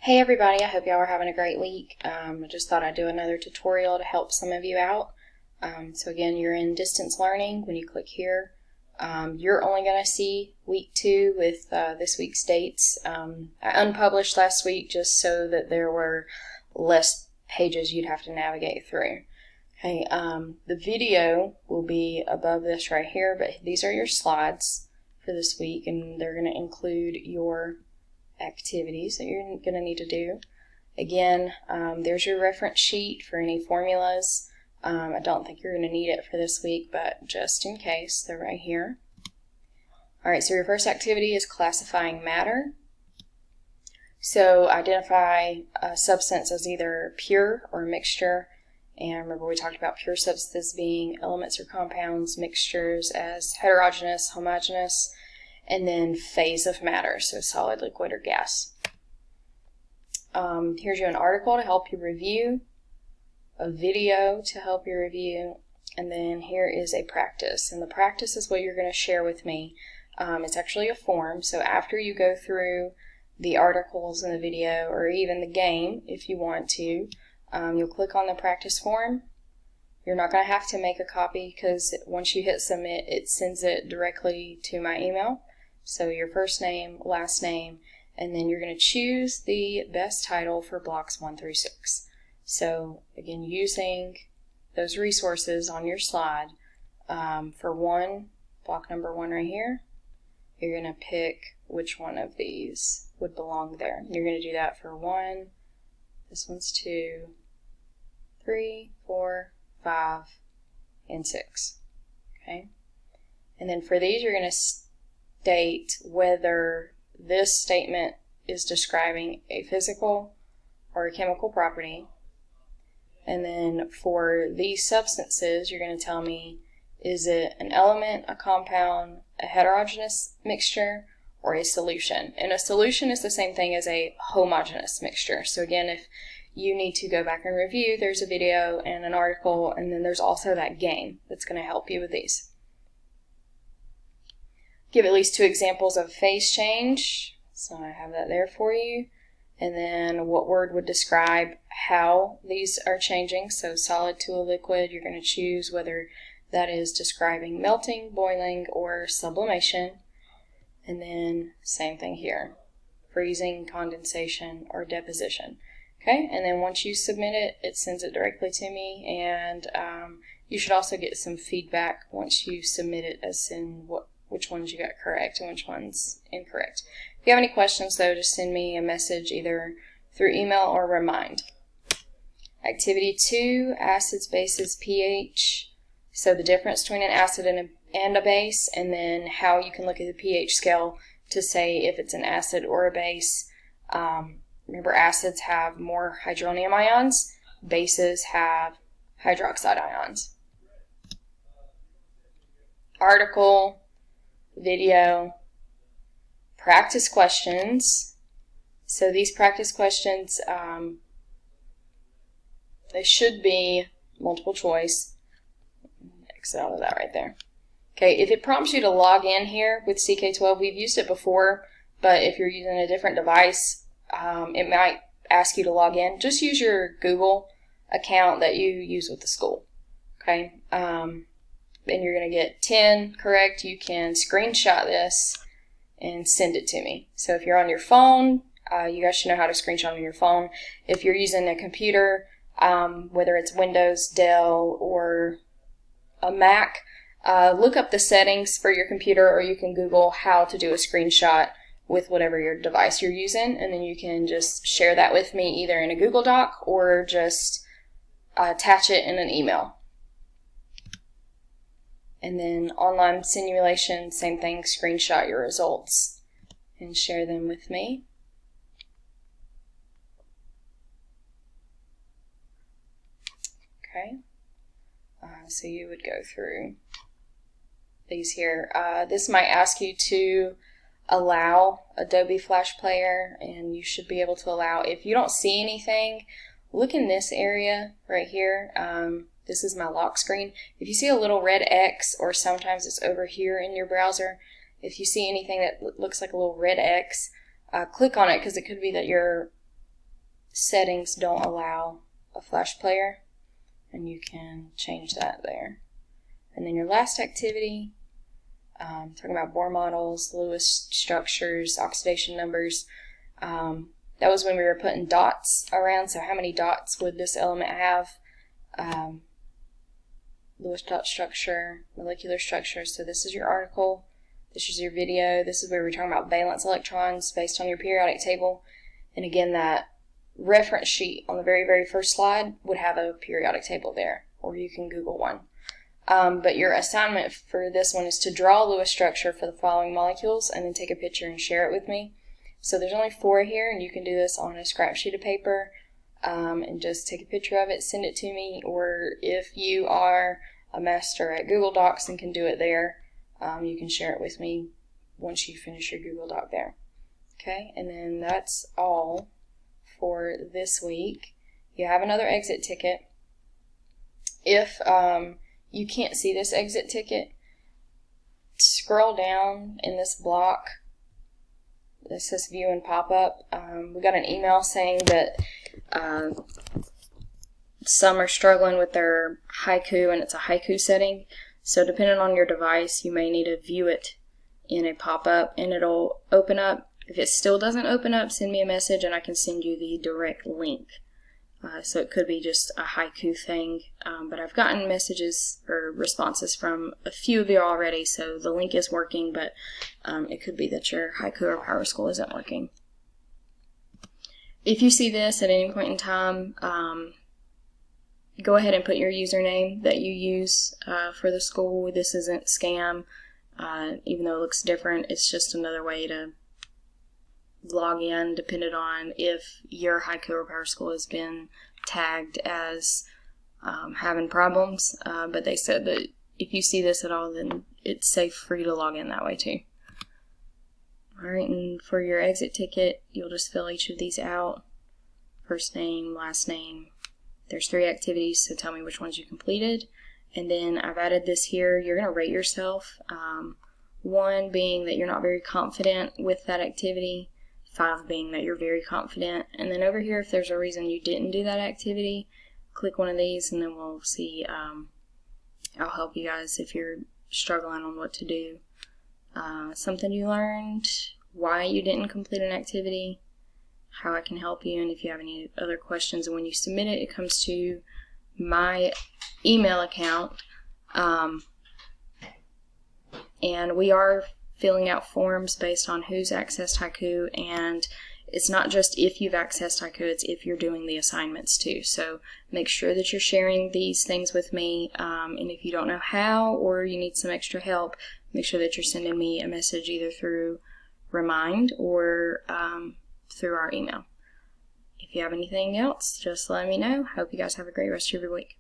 Hey everybody, I hope y'all are having a great week. I just thought I'd do another tutorial to help some of you out. So again, you're in distance learning. When you click here, you're only going to see week 2 with this week's dates. I unpublished last week just so that there were less pages you'd have to navigate through. Okay, the video will be above this right here, but these are your slides for this week, and they're going to include your activities that you're going to need to do. Again, there's your reference sheet for any formulas. I don't think you're going to need it for this week, but just in case, they're right here. Alright, so your first activity is classifying matter. So identify a substance as either pure or a mixture. And remember, we talked about pure substances being elements or compounds, mixtures as heterogeneous, homogeneous, and then phase of matter, so solid, liquid, or gas. Here's an article to help you review, a video to help you review, and then here is a practice. And the practice is what you're going to share with me. It's actually a form, so after you go through the articles and the video, or even the game, if you want to, you'll click on the practice form. You're not going to have to make a copy because once you hit submit, it sends it directly to my email. So your first name, last name, and then you're going to choose the best title for blocks 1 through 6. So again, using those resources on your slide, for block number 1 right here, you're going to pick which one of these would belong there. You're going to do that for 1, this one's 2, 3, 4, 5, and 6. Okay? And then for these, you're going to state whether this statement is describing a physical or a chemical property. And then for these substances, you're going to tell me, is it an element, a compound, a heterogeneous mixture, or a solution? And a solution is the same thing as a homogeneous mixture. So again, if you need to go back and review, there's a video and an article, and then there's also that game that's going to help you with these. Give at least 2 examples of phase change, so I have that there for you, and then what word would describe how these are changing. So solid to a liquid, you're going to choose whether that is describing melting, boiling, or sublimation, and then same thing here, freezing, condensation, or deposition. Okay, and then once you submit it, it sends it directly to me, and you should also get some feedback once you submit it as in which ones you got correct and which ones incorrect. If you have any questions, though, just send me a message either through email or Remind. Activity 2, acids, bases, pH. So the difference between an acid and a base, and then how you can look at the pH scale to say if it's an acid or a base. Remember, acids have more hydronium ions, bases have hydroxide ions. Article, video, practice questions. So these practice questions, they should be multiple choice. Exit out of that right there. Okay, if it prompts you to log in here with CK12, we've used it before, but if you're using a different device, it might ask you to log in. Just use your Google account that you use with the school. Okay, and you're going to get 10 correct. You can screenshot this and send it to me. So if you're on your phone, you guys should know how to screenshot on your phone. If you're using a computer, whether it's Windows, Dell, or a Mac, look up the settings for your computer, or you can Google how to do a screenshot with whatever your device you're using, and then you can just share that with me either in a Google Doc or just attach it in an email. And then online simulation, same thing, screenshot your results and share them with me. Okay, so you would go through these here. This might ask you to allow Adobe Flash Player, and you should be able to allow. If you don't see anything, look in this area right here. This is my lock screen. If you see a little red X, or sometimes it's over here in your browser, if you see anything that looks like a little red X, click on it, because it could be that your settings don't allow a flash player, and you can change that there. And then your last activity, talking about Bohr models, Lewis structures, oxidation numbers. That was when we were putting dots around, so how many dots would this element have? Lewis dot structure, molecular structure. So this is your article, this is your video, this is where we're talking about valence electrons based on your periodic table. And again, that reference sheet on the very, very first slide would have a periodic table there, or you can Google one. But your assignment for this one is to draw a Lewis structure for the following molecules and then take a picture and share it with me. So there's only 4 here, and you can do this on a scrap sheet of paper and just take a picture of it, send it to me, or if you are a master at Google Docs and can do it there, you can share it with me once you finish your Google Doc there. Okay, and then that's all for this week. You have another exit ticket. If you can't see this exit ticket, scroll down in this block. This says view and pop-up. We got an email saying that some are struggling with their haiku, and it's a haiku setting. So depending on your device, you may need to view it in a pop-up, and it'll open up. If it still doesn't open up, send me a message and I can send you the direct link. So it could be just a haiku thing, but I've gotten messages or responses from a few of you already, so the link is working, but it could be that your haiku or PowerSchool isn't working. If you see this at any point in time, go ahead and put your username that you use for the school. This isn't scam, even though it looks different. It's just another way to log in, depending on if your haiku or PowerSchool has been tagged as having problems. But they said that if you see this at all, then it's safe for you to log in that way too. Alright, and for your exit ticket, you'll just fill each of these out. First name, last name. There's 3 activities, so tell me which ones you completed. And then I've added this here. You're going to rate yourself. 1 being that you're not very confident with that activity. 5 being that you're very confident. And then over here, if there's a reason you didn't do that activity, click one of these and then we'll see. I'll help you guys if you're struggling on what to do. Something you learned, why you didn't complete an activity, how I can help you, and if you have any other questions. And when you submit it, it comes to my email account. And we are filling out forms based on who's accessed haiku, and it's not just if you've accessed haiku, it's if you're doing the assignments too. So make sure that you're sharing these things with me, and if you don't know how or you need some extra help, make sure that you're sending me a message either through Remind or through our email. If you have anything else, just let me know. Hope you guys have a great rest of your week.